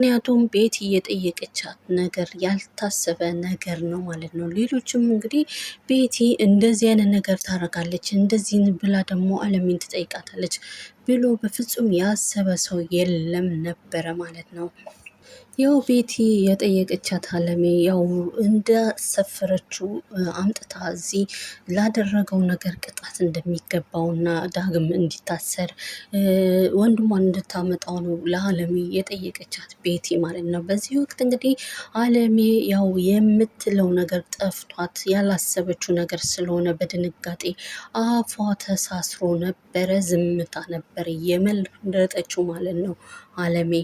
ምክንያቱም ቤቲ የጠየቀቻት ነገር ያልታሰበ ነገር ነው ማለት ነው። ሌሎችም እንግዲህ ቤቲ እንደዚህ አይነት ነገር ታደርጋለች እንደዚህ ብላ ደግሞ አለሚን ትጠይቃታለች ብሎ በፍጹም ያሰበ ሰው የለም ነበረ ማለት ነው። ያው ቤቲ የጠየቀቻት አለሜ ያው እንዳሰፈረችው አምጥታ እዚህ ላደረገው ነገር ቅጣት እንደሚገባውና ዳግም እንዲታሰር ወንድሟን እንድታመጣው ነው ለአለሜ የጠየቀቻት ቤቲ ማለት ነው። በዚህ ወቅት እንግዲህ አለሜ ያው የምትለው ነገር ጠፍቷት ያላሰበችው ነገር ስለሆነ በድንጋጤ አፏ ተሳስሮ ነበረ። ዝምታ ነበር የመረጠችው ማለት ነው አለሜ።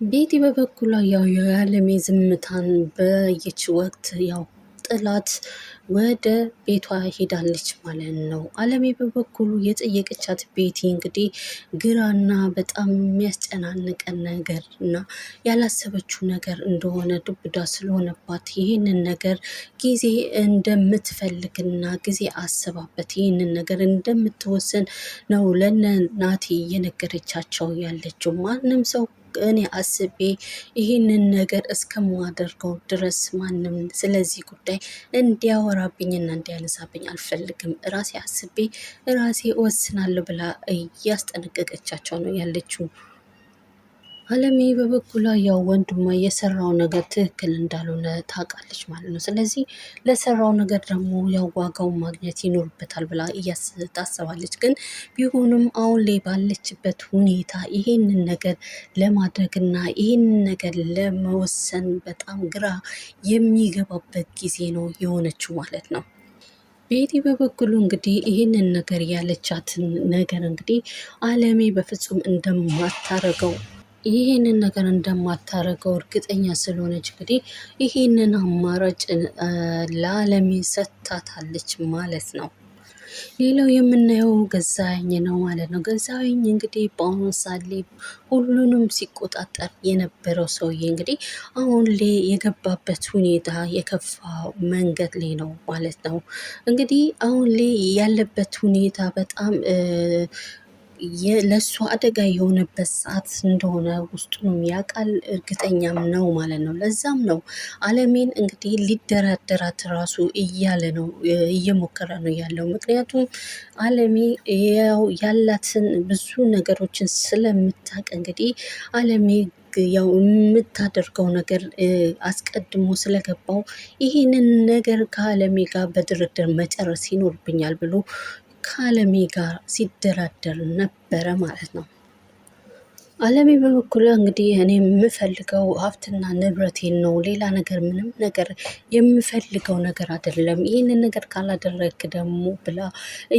ቤቲ በበኩሏ ያው የአለሜ ዝምታን በየች ወቅት ያው ጥላት ወደ ቤቷ ሄዳለች ማለት ነው። አለሜ በበኩሉ የጠየቀቻት ቤቲ እንግዲህ ግራና በጣም የሚያስጨናንቀን ነገር እና ያላሰበችው ነገር እንደሆነ ዱብዳ ስለሆነባት ይህንን ነገር ጊዜ እንደምትፈልግና ጊዜ አስባበት ይህንን ነገር እንደምትወስን ነው ለነ ናቲ እየነገረቻቸው ያለችው። ማንም ሰው እኔ አስቤ ይህንን ነገር እስከማደርገው ድረስ ማንም ስለዚህ ጉዳይ እንዲያወራብኝና እንዲያነሳብኝ አልፈልግም። ራሴ አስቤ ራሴ እወስናለሁ ብላ እያስጠነቀቀቻቸው ነው ያለችው። አለሜ በበኩሏ ያው ወንድሟ የሰራው ነገር ትክክል እንዳልሆነ ታውቃለች ማለት ነው። ስለዚህ ለሰራው ነገር ደግሞ ያው ዋጋውን ማግኘት ይኖርበታል ብላ ታስባለች። ግን ቢሆንም አሁን ላይ ባለችበት ሁኔታ ይሄንን ነገር ለማድረግና ይሄንን ነገር ለመወሰን በጣም ግራ የሚገባበት ጊዜ ነው የሆነችው ማለት ነው። ቤቲ በበኩሉ እንግዲህ ይህንን ነገር ያለቻትን ነገር እንግዲህ አለሜ በፍጹም እንደማታረገው ይህንን ነገር እንደማታረገው እርግጠኛ ስለሆነች እንግዲህ ይህንን አማራጭ ለአለሜ ሰጥታታለች ማለት ነው። ሌላው የምናየው ገዛኸኝ ነው ማለት ነው። ገዛኸኝ እንግዲህ በአሁኑ ሰዓት ላይ ሁሉንም ሲቆጣጠር የነበረው ሰውዬ እንግዲህ አሁን ላይ የገባበት ሁኔታ የከፋ መንገድ ላይ ነው ማለት ነው። እንግዲህ አሁን ላይ ያለበት ሁኔታ በጣም ለእሱ አደጋ የሆነበት ሰዓት እንደሆነ ውስጡንም ያውቃል እርግጠኛም ነው ማለት ነው። ለዛም ነው አለሜን እንግዲህ ሊደራደራት ራሱ እያለ ነው እየሞከረ ነው ያለው። ምክንያቱም አለሜ ያው ያላትን ብዙ ነገሮችን ስለምታውቅ እንግዲህ አለሜ ያው የምታደርገው ነገር አስቀድሞ ስለገባው ይህንን ነገር ከአለሜ ጋር በድርድር መጨረስ ይኖርብኛል ብሎ ከአለሜ ጋር ሲደራደር ነበረ ማለት ነው። አለሜ በበኩሏ እንግዲህ እኔ የምፈልገው ሀብትና ንብረቴን ነው፣ ሌላ ነገር ምንም ነገር የምፈልገው ነገር አይደለም፣ ይህንን ነገር ካላደረግ ደግሞ ብላ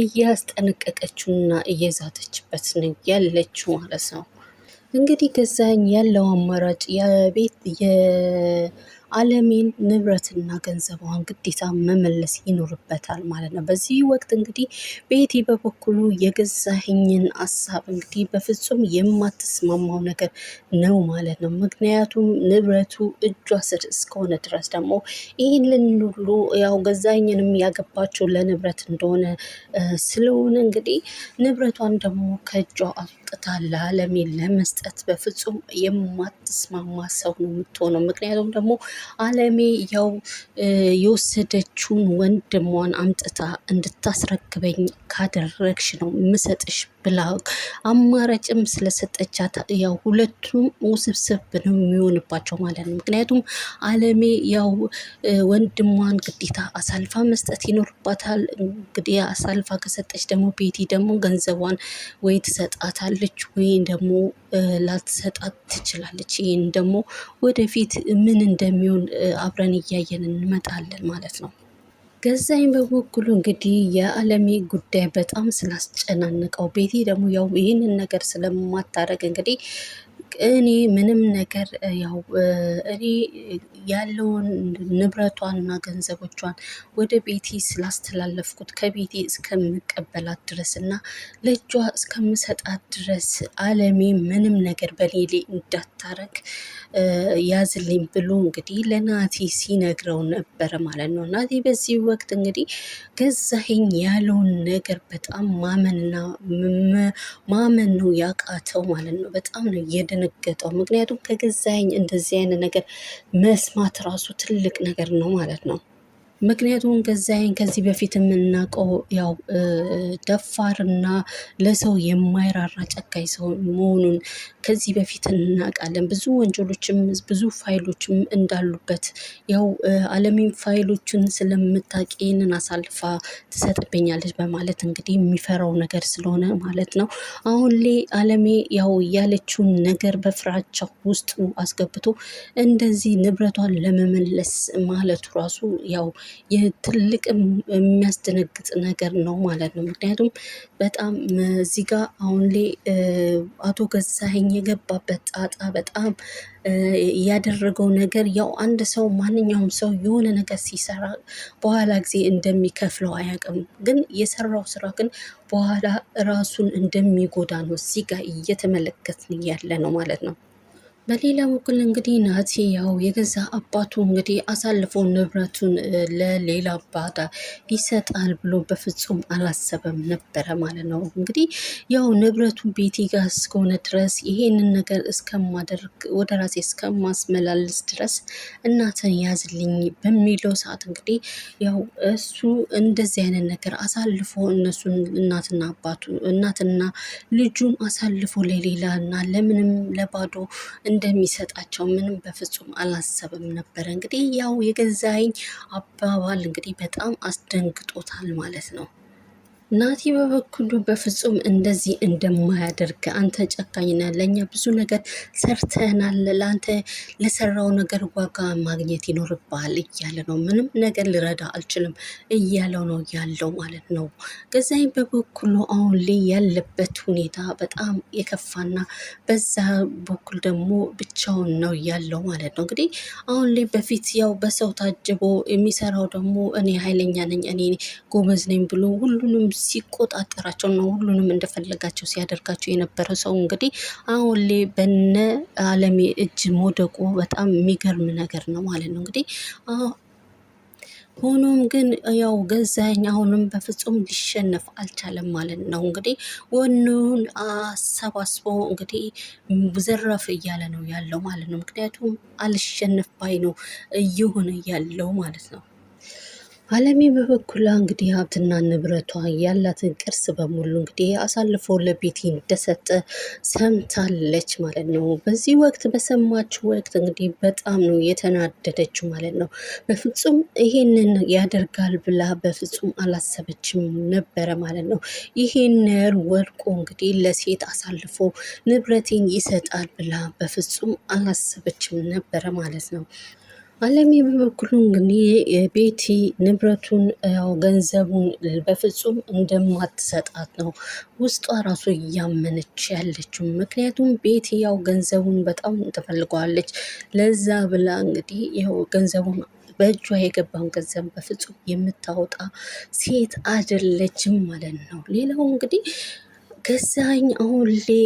እያስጠነቀቀችውና እየዛተችበት ነው ያለችው ማለት ነው። እንግዲህ ገዛኸኝ ያለው አማራጭ የቤት የአለሜን ንብረትና ገንዘቧን ግዴታ መመለስ ይኖርበታል ማለት ነው። በዚህ ወቅት እንግዲህ ቤቲ በበኩሉ የገዛኸኝን ሀሳብ እንግዲህ በፍጹም የማትስማማው ነገር ነው ማለት ነው። ምክንያቱም ንብረቱ እጇ ስር እስከሆነ ድረስ ደግሞ ይህንን ሁሉ ያው ገዛኸኝንም ያገባችው ለንብረት እንደሆነ ስለሆነ እንግዲህ ንብረቷን ደግሞ ከእጇ አውጥታ ለአለሜ ለመስጠት በፍጹም የማትስማማ ሰው ነው የምትሆነው። ምክንያቱም ደግሞ አለሜ ያው የወሰደችውን ወንድሟን አምጥታ እንድታስረክበኝ ካደረግሽ ነው ምሰጥሽ ብላ አማራጭም ስለሰጠቻት ያው ሁለቱም ውስብስብ ነው የሚሆንባቸው ማለት ነው። ምክንያቱም አለሜ ያው ወንድሟን ግዴታ አሳልፋ መስጠት ይኖርባታል። እንግዲህ አሳልፋ ከሰጠች ደግሞ ቤቲ ደግሞ ገንዘቧን ወይ ትሰጣታለች ወይ ደግሞ ላትሰጣት ትችላለች። ይህን ደግሞ ወደፊት ምን እንደሚሆን አብረን እያየን እንመጣለን ማለት ነው። ገዛኸኝ በበኩሉ እንግዲህ የአለሜ ጉዳይ በጣም ስላስጨናነቀው ቤቲ ደግሞ ያው ይህንን ነገር ስለማታደርግ እንግዲህ እኔ ምንም ነገር ያው እኔ ያለውን ንብረቷንና ገንዘቦቿን ወደ ቤቲ ስላስተላለፍኩት ከቤቲ እስከምቀበላት ድረስ እና ለእጇ እስከምሰጣት ድረስ አለሜ ምንም ነገር በሌሌ እንዳታረግ ያዝልኝ ብሎ እንግዲህ ለናቲ ሲነግረው ነበረ ማለት ነው። ናቲ በዚህ ወቅት እንግዲህ ገዛኸኝ ያለውን ነገር በጣም ማመን ነው ያቃተው ማለት ነው። በጣም ነው እየደነገጠው። ምክንያቱም ከገዛኸኝ እንደዚህ አይነት ነገር መስማት ራሱ ትልቅ ነገር ነው ማለት ነው። ምክንያቱም ገዛኸኝ ከዚህ በፊት የምናውቀው ያው ደፋርና ለሰው የማይራራ ጨካኝ ሰው መሆኑን ከዚህ በፊት እናውቃለን። ብዙ ወንጀሎችም ብዙ ፋይሎችም እንዳሉበት ያው አለሚን ፋይሎችን ስለምታውቅ ይህንን አሳልፋ ትሰጥብኛለች በማለት እንግዲህ የሚፈራው ነገር ስለሆነ ማለት ነው። አሁን ላይ አለሜ ያው ያለችውን ነገር በፍራቻ ውስጡ አስገብቶ እንደዚህ ንብረቷን ለመመለስ ማለቱ ራሱ ያው የትልቅ የሚያስደነግጥ ነገር ነው ማለት ነው። ምክንያቱም በጣም እዚህ ጋር አሁን ላይ አቶ ገዛኸኝ የገባበት ጣጣ በጣም ያደረገው ነገር ያው አንድ ሰው ማንኛውም ሰው የሆነ ነገር ሲሰራ በኋላ ጊዜ እንደሚከፍለው አያውቅም። ግን የሰራው ስራ ግን በኋላ ራሱን እንደሚጎዳ ነው እዚህ ጋር እየተመለከትን ያለ ነው ማለት ነው። በሌላ በኩል እንግዲህ ናቲ ያው የገዛ አባቱ እንግዲህ አሳልፎ ንብረቱን ለሌላ ባዳ ይሰጣል ብሎ በፍጹም አላሰበም ነበረ ማለት ነው። እንግዲህ ያው ንብረቱ ቤቴ ጋር እስከሆነ ድረስ ይሄንን ነገር እስከማደርግ ወደ ራሴ እስከማስመላልስ ድረስ እናትን ያዝልኝ በሚለው ሰዓት እንግዲህ ያው እሱ እንደዚህ አይነት ነገር አሳልፎ እነሱን እናትና ልጁን አሳልፎ ለሌላ እና ለምንም ለባዶ እንደሚሰጣቸው ምንም በፍጹም አላሰብም ነበረ። እንግዲህ ያው የገዛኸኝ አባባል እንግዲህ በጣም አስደንግጦታል ማለት ነው። ናቲ በበኩሉ በፍጹም እንደዚህ እንደማያደርግ አንተ ጨካኝና ለእኛ ብዙ ነገር ሰርተናል፣ ለአንተ ለሰራው ነገር ዋጋ ማግኘት ይኖርብሃል እያለ ነው። ምንም ነገር ልረዳ አልችልም እያለው ነው ያለው ማለት ነው። ገዛኸኝ በበኩሉ አሁን ላይ ያለበት ሁኔታ በጣም የከፋና በዛ በኩል ደግሞ ብቻውን ነው ያለው ማለት ነው። እንግዲህ አሁን ላይ በፊት ያው በሰው ታጅቦ የሚሰራው ደግሞ እኔ ኃይለኛ ነኝ እኔ ጎበዝ ነኝ ብሎ ሁሉንም ሲቆጣጠራቸው ነው ሁሉንም እንደፈለጋቸው ሲያደርጋቸው የነበረ ሰው እንግዲህ አሁን ላይ በነ አለሜ እጅ መውደቁ በጣም የሚገርም ነገር ነው ማለት ነው። እንግዲህ ሆኖም ግን ያው ገዛኸኝ አሁንም በፍጹም ሊሸነፍ አልቻለም ማለት ነው። እንግዲህ ወኑን አሰባስቦ እንግዲህ ዘረፍ እያለ ነው ያለው ማለት ነው። ምክንያቱም አልሸነፍ ባይ ነው እየሆነ ያለው ማለት ነው። አለሜ በበኩሏ እንግዲህ ሀብትና ንብረቷ ያላትን ቅርስ በሙሉ እንግዲህ አሳልፎ ለቤቲ እንደሰጠ ሰምታለች ማለት ነው። በዚህ ወቅት በሰማችው ወቅት እንግዲህ በጣም ነው የተናደደችው ማለት ነው። በፍጹም ይሄንን ያደርጋል ብላ በፍጹም አላሰበችም ነበረ ማለት ነው። ይሄን ወርቆ እንግዲህ ለሴት አሳልፎ ንብረቴን ይሰጣል ብላ በፍጹም አላሰበችም ነበረ ማለት ነው። አለሜ በበኩሉ እንግዲህ ቤቲ ንብረቱን ያው ገንዘቡን በፍጹም እንደማትሰጣት ነው ውስጧ ራሱ እያመነች ያለችው። ምክንያቱም ቤቲ ያው ገንዘቡን በጣም ትፈልገዋለች። ለዛ ብላ እንግዲህ ያው ገንዘቡን በእጇ የገባውን ገንዘብ በፍጹም የምታወጣ ሴት አይደለችም ማለት ነው። ሌላው እንግዲህ ገዛኸኝ አሁን ላይ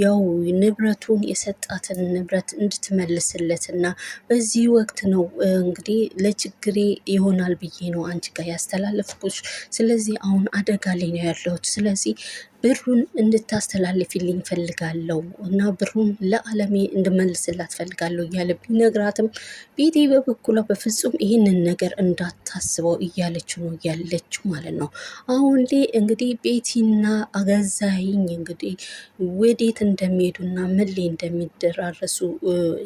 ያው ንብረቱን የሰጣትን ንብረት እንድትመልስለትና በዚህ ወቅት ነው እንግዲህ ለችግሬ ይሆናል ብዬ ነው አንቺ ጋር ያስተላለፍኩሽ። ስለዚህ አሁን አደጋ ላይ ነው ያለሁት። ስለዚህ ብሩን እንድታስተላልፊልኝ ፈልጋለሁ እና ብሩን ለአለሜ እንድመልስላት ፈልጋለሁ እያለ ቢነግራትም ቤቲ በበኩሏ በፍጹም ይህንን ነገር እንዳታስበው እያለች ነው ያለችው ማለት ነው። አሁን ላይ እንግዲህ ቤቲና ገዛኸኝ እንግዲህ ወዴት እንደሚሄዱና ምን ላይ እንደሚደራረሱ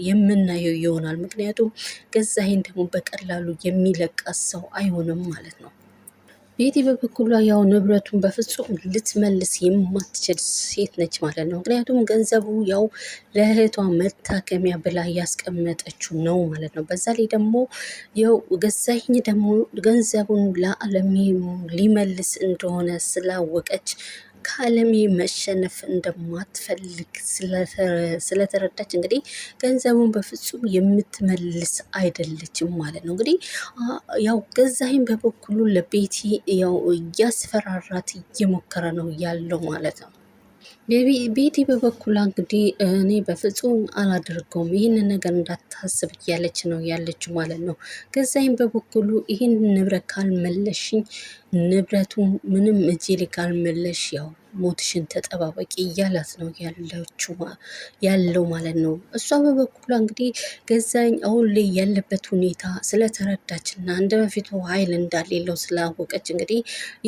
የምናየው ይሆናል። ምክንያቱም ገዛኸኝ ደግሞ በቀላሉ የሚለቃት ሰው አይሆንም ማለት ነው። ቤቲ በበኩሏ ያው ንብረቱን በፍጹም ልትመልስ የማትችል ሴት ነች ማለት ነው። ምክንያቱም ገንዘቡ ያው ለእህቷ መታከሚያ ብላ ያስቀመጠችው ነው ማለት ነው። በዛ ላይ ደግሞ ያው ገዛኸኝ ደግሞ ገንዘቡን ለአለሜ ሊመልስ እንደሆነ ስላወቀች ከአለሜ መሸነፍ እንደማትፈልግ ስለተረዳች እንግዲህ ገንዘቡን በፍጹም የምትመልስ አይደለችም ማለት ነው። እንግዲህ ያው ገዛኸኝ በበኩሉ ለቤቲ ያው እያስፈራራት እየሞከረ ነው ያለው ማለት ነው። ቤቲ በበኩሏ እንግዲህ እኔ በፍጹም አላደርገውም ይህንን ነገር እንዳታስብ እያለች ነው ያለችው ማለት ነው። ገዛይም በበኩሉ ይህን ንብረት ካልመለሽኝ ንብረቱ ምንም እጄ ላይ ካልመለሽ ያው ሞትሽን ተጠባበቂ እያላት ነው ያለው ማለት ነው። እሷ በበኩሏ እንግዲህ ገዛኝ አሁን ላይ ያለበት ሁኔታ ስለተረዳች እና እንደ በፊቱ ኃይል እንዳሌለው ስላወቀች እንግዲህ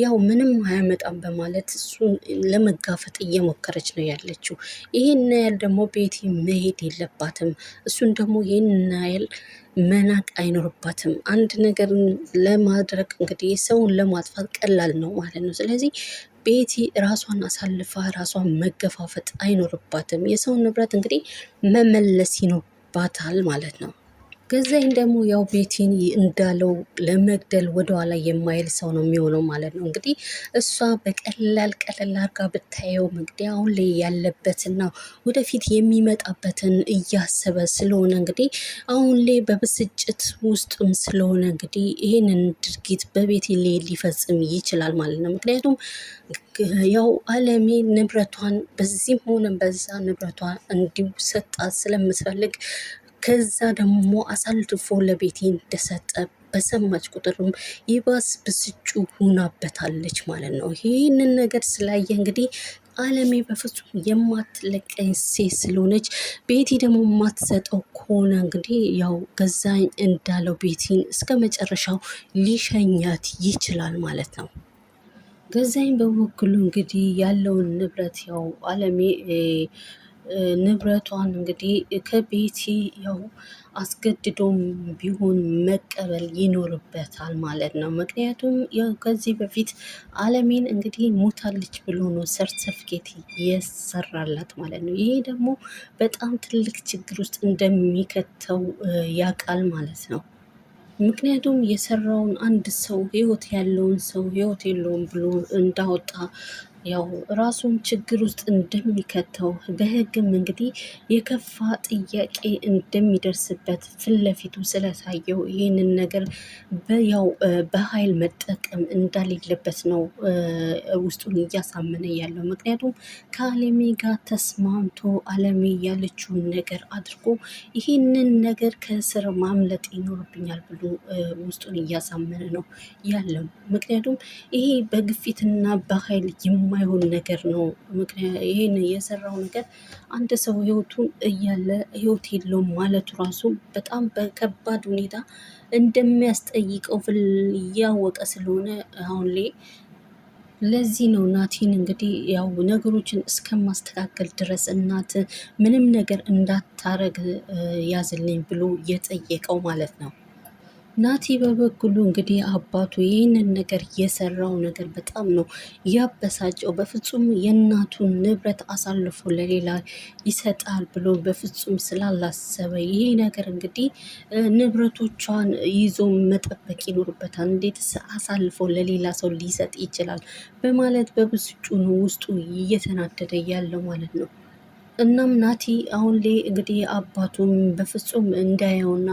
ያው ምንም አያመጣም በማለት እሱን ለመጋፈጥ እየሞከረች ነው ያለችው። ይህን ያህል ደግሞ ቤቲ መሄድ የለባትም። እሱን ደግሞ ይህን ያህል መናቅ አይኖርባትም። አንድ ነገር ለማድረግ እንግዲህ ሰውን ለማጥፋት ቀላል ነው ማለት ነው። ስለዚህ ቤቲ ራሷን አሳልፋ ራሷን መገፋፈጥ አይኖርባትም። የሰውን ንብረት እንግዲህ መመለስ ይኖርባታል ማለት ነው። ገዛኝ ደግሞ ያው ቤቲን እንዳለው ለመግደል ወደኋላ የማይል ሰው ነው የሚሆነው ማለት ነው። እንግዲህ እሷ በቀላል ቀለል አድርጋ ብታየው እንግዲህ አሁን ላይ ያለበትና ወደፊት የሚመጣበትን እያሰበ ስለሆነ እንግዲህ አሁን ላይ በብስጭት ውስጥም ስለሆነ እንግዲህ ይህንን ድርጊት በቤቲ ላይ ሊፈጽም ይችላል ማለት ነው። ምክንያቱም ያው አለሜ ንብረቷን በዚህም ሆነ በዛ ንብረቷ እንዲሰጣት ስለምትፈልግ ከዛ ደግሞ አሳልፎ ለቤቲ እንደሰጠ በሰማች ቁጥርም ይባስ ብስጩ ሁናበታለች ማለት ነው። ይህንን ነገር ስላየ እንግዲህ አለሜ በፍጹም የማትለቀኝ ሴት ስለሆነች ቤቲ ደግሞ የማትሰጠው ከሆነ እንግዲህ ያው ገዛኝ እንዳለው ቤቲን እስከ መጨረሻው ሊሸኛት ይችላል ማለት ነው። ገዛኝ በበኩሉ እንግዲህ ያለውን ንብረት ያው አለሜ ንብረቷን እንግዲህ ከቤቲ ያው አስገድዶም ቢሆን መቀበል ይኖርበታል ማለት ነው። ምክንያቱም ያው ከዚህ በፊት አለሜን እንግዲህ ሞታለች ብሎ ነው ሰርተፍኬት የሰራላት ማለት ነው። ይሄ ደግሞ በጣም ትልቅ ችግር ውስጥ እንደሚከተው ያውቃል ማለት ነው። ምክንያቱም የሰራውን አንድ ሰው ህይወት ያለውን ሰው ህይወት የለውም ብሎ እንዳወጣ ያው ራሱን ችግር ውስጥ እንደሚከተው በህግም እንግዲህ የከፋ ጥያቄ እንደሚደርስበት ፊት ለፊቱ ስለታየው ይህንን ነገር ያው በኃይል መጠቀም እንዳሌለበት ነው ውስጡን እያሳመነ ያለው። ምክንያቱም ከአለሜ ጋር ተስማምቶ አለሜ ያለችውን ነገር አድርጎ ይህንን ነገር ከስር ማምለጥ ይኖርብኛል ብሎ ውስጡን እያሳመነ ነው ያለው። ምክንያቱም ይሄ በግፊትና በኃይል የማይሆን ነገር ነው። ይህን የሰራው ነገር አንድ ሰው ህይወቱን እያለ ህይወት የለውም ማለቱ ራሱ በጣም በከባድ ሁኔታ እንደሚያስጠይቀው እያወቀ ስለሆነ አሁን ላይ ለዚህ ነው ናቲን እንግዲህ ያው ነገሮችን እስከማስተካከል ድረስ እናት ምንም ነገር እንዳታረግ ያዝልኝ ብሎ የጠየቀው ማለት ነው። ናቲ በበኩሉ እንግዲህ አባቱ ይህንን ነገር የሰራው ነገር በጣም ነው ያበሳጨው። በፍጹም የእናቱን ንብረት አሳልፎ ለሌላ ይሰጣል ብሎ በፍጹም ስላላሰበ ይሄ ነገር እንግዲህ ንብረቶቿን ይዞ መጠበቅ ይኖርበታል። እንዴት አሳልፎ ለሌላ ሰው ሊሰጥ ይችላል? በማለት በብስጩ ነው ውስጡ እየተናደደ ያለው ማለት ነው። እናም ናቲ አሁን ላይ እንግዲህ አባቱም በፍጹም እንዳየውና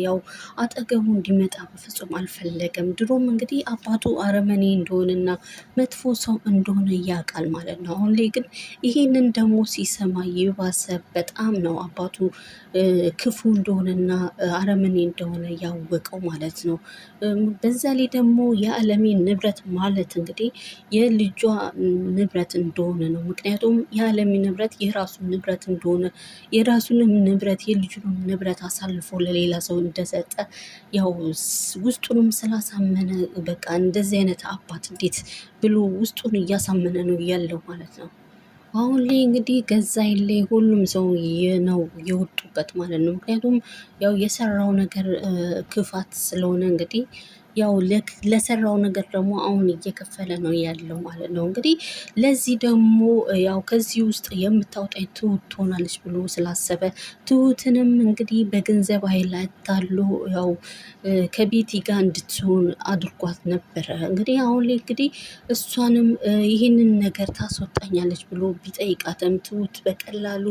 ያው አጠገቡ እንዲመጣ በፍጹም አልፈለገም። ድሮም እንግዲህ አባቱ አረመኔ እንደሆነና መጥፎ ሰው እንደሆነ ያውቃል ማለት ነው። አሁን ላይ ግን ይሄንን ደግሞ ሲሰማ የባሰ በጣም ነው አባቱ ክፉ እንደሆነና አረመኔ እንደሆነ ያወቀው ማለት ነው። በዛ ላይ ደግሞ የአለሜ ንብረት ማለት እንግዲህ የልጇ ንብረት እንደሆነ ነው። ምክንያቱም የአለሜ ንብረት የራሱ ንብረት እንደሆነ የራሱንም ንብረት የልጁንም ንብረት አሳልፎ ለሌላ ሰው እንደሰጠ ያው ውስጡንም ስላሳመነ በቃ እንደዚህ አይነት አባት እንዴት ብሎ ውስጡን እያሳመነ ነው ያለው ማለት ነው። አሁን ላይ እንግዲህ ገዛኝ ላይ ሁሉም ሰው ነው የወጡበት ማለት ነው። ምክንያቱም ያው የሰራው ነገር ክፋት ስለሆነ እንግዲህ ያው ለሰራው ነገር ደግሞ አሁን እየከፈለ ነው ያለው ማለት ነው። እንግዲህ ለዚህ ደግሞ ያው ከዚህ ውስጥ የምታወጣኝ ትሁት ትሆናለች ብሎ ስላሰበ ትሁትንም እንግዲህ በገንዘብ ኃይል አታሎ ያው ከቤቲ ጋር እንድትሆን አድርጓት ነበረ። እንግዲህ አሁን ላይ እንግዲህ እሷንም ይህንን ነገር ታስወጣኛለች ብሎ ቢጠይቃትም ትሁት በቀላሉ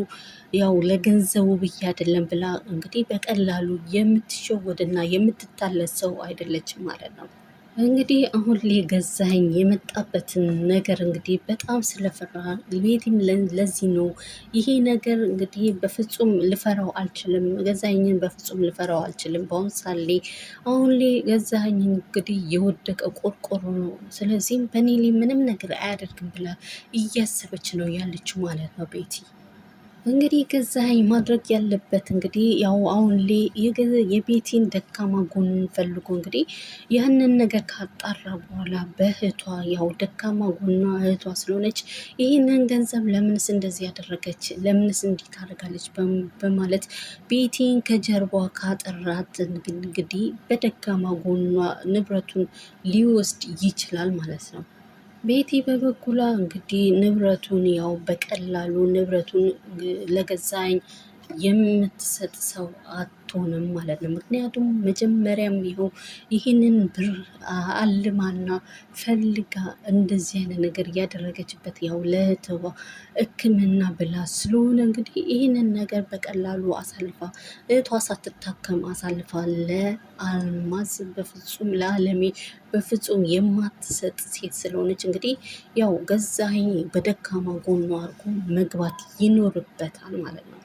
ያው ለገንዘቡ ብዬ አይደለም ብላ እንግዲህ በቀላሉ የምትሸወድና የምትታለስ ሰው አይደለችም ማለት ነው። እንግዲህ አሁን ላይ ገዛኸኝ የመጣበትን ነገር እንግዲህ በጣም ስለፈራ ቤቲም ለዚህ ነው ይሄ ነገር እንግዲህ በፍጹም ልፈራው አልችልም። ገዛኸኝን በፍጹም ልፈራው አልችልም። በአሁን ሳሌ አሁን ላይ ገዛኸኝ እንግዲህ የወደቀ ቆርቆሮ ነው። ስለዚህም በእኔ ላይ ምንም ነገር አያደርግም ብላ እያሰበች ነው ያለችው ማለት ነው ቤቲ። እንግዲህ ገዛኸኝ ማድረግ ያለበት እንግዲህ ያው አሁን ላይ የቤቲን ደካማ ጎን ፈልጎ እንግዲህ ያንን ነገር ካጣራ በኋላ በእህቷ ያው ደካማ ጎኗ እህቷ ስለሆነች ይህንን ገንዘብ ለምንስ እንደዚህ ያደረገች ለምንስ እንዲህ ታደርጋለች በማለት ቤቲን ከጀርባ ካጠራት እንግዲህ በደካማ ጎኗ ንብረቱን ሊወስድ ይችላል ማለት ነው። ቤቲ በበኩሏ እንግዲህ ንብረቱን ያው በቀላሉ ንብረቱን ለገዛኝ የምትሰጥ ሰው አትሆንም ማለት ነው። ምክንያቱም መጀመሪያም ይህንን ብር አልማና ፈልጋ እንደዚህ አይነት ነገር እያደረገችበት ያው ለእህትዋ ሕክምና ብላ ስለሆነ እንግዲህ ይህንን ነገር በቀላሉ አሳልፋ እህቷ ሳትታከም አሳልፋ ለአልማዝ በፍጹም ለአለሜ በፍጹም የማትሰጥ ሴት ስለሆነች እንግዲህ ያው ገዛኸኝ በደካማ ጎኗ አድርጎ መግባት ይኖርበታል ማለት ነው።